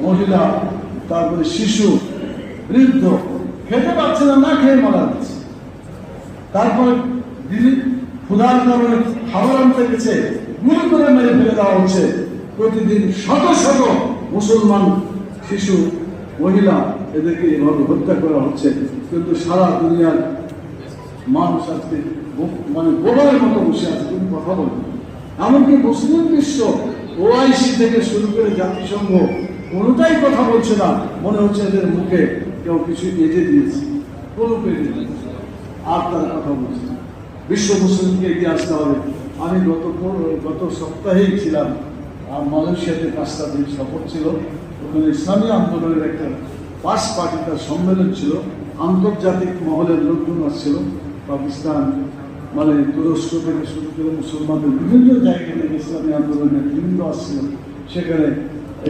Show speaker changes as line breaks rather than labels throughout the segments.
মহিলা, তারপরে শিশু, বৃদ্ধ খেতে পারছে না, না খেয়ে মারা যাচ্ছে। তারপরে দিদি ক্ষুধার কারণে খাবার আনতে গেছে, গুলি করে মেরে ফেলে দেওয়া হচ্ছে। প্রতিদিন শত শত মুসলমান শিশু, মহিলা এদেরকে এভাবে হত্যা করা হচ্ছে। কিন্তু সারা দুনিয়ার মানুষ আজকে মানে বোবার মতো বসে আছে, কোনো কথা বলবে। এমনকি মুসলিম বিশ্ব, ওআইসি থেকে শুরু করে জাতিসংঘ কোনোটাই কথা বলছে না। মনে হচ্ছে এদের মুখে কেউ কিছু এঁটে দিয়েছে, কোনো পেটে আর তারা কথা বলছে না। বিশ্ব মুসলিমকে এগিয়ে আসতে হবে। আমি গত সপ্তাহেই ছিলাম মালয়েশিয়াতে 5টা দিন সফর ছিল। ওখানে ইসলামী আন্দোলনের একটা 5 পার্টিটার সম্মেলন ছিল। আন্তর্জাতিক মহলের লোকজন আসছিল, পাকিস্তান, মানে তুরস্ক থেকে শুরু করে মুসলমানদের বিভিন্ন জায়গায় থেকে ইসলামী আন্দোলনের বিভিন্ন আসছিল। সেখানে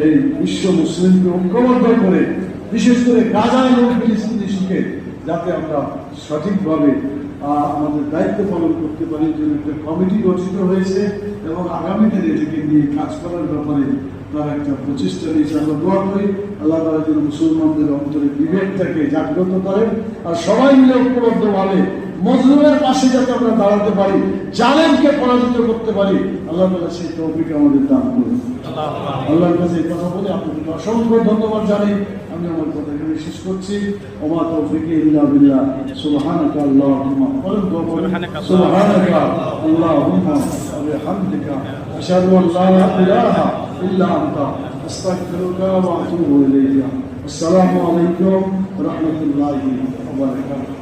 এই বিশ্ব মুসলিমকে ঐক্যবদ্ধ করে, বিশেষ করে গাজা এবং ফিলিস্তিনি ইস্যুকে যাতে আমরা সঠিকভাবে আমাদের দায়িত্ব পালন করতে পারি, জন্য একটা কমিটি গঠিত হয়েছে এবং আগামী দিনে এটিকে নিয়ে কাজ করার ব্যাপারে তার একটা প্রচেষ্টা নিয়েছে। আমরা দোয়া করি আল্লাহ তাআলা যেন মুসলমানদের অন্তরে বিবেকটাকে জাগ্রত করেন, আর সবাই মিলে ঐক্যবদ্ধভাবে মজলুমের পাশে যাতে আমরা দাঁড়াতে পারি, জালেমকে পরাজিত করতে পারি। আল্লাহ তাআলা সেই তৌফিক আমাদের দান করুন। আল্লাহর কাছে এই কথা বলে আপনাদেরকে অসংখ্য ধন্যবাদ জানাই। আমি আমার কথা এখানে শেষ করছি। ওমা তৌফিকি ইল্লা বিল্লাহ। সুবহানাকা আল্লাহুম্মা সুবহানাকা আল্লাহুম্মা ওয়া বিহামদিকা আশহাদু আল লা ইলাহা ইল্লা আনতা আস্তাগফিরুকা ওয়া আতুবু ইলাইকা। আসসালামু আলাইকুম ওয়া রাহমাতুল্লাহি ওয়া বারাকাতুহু।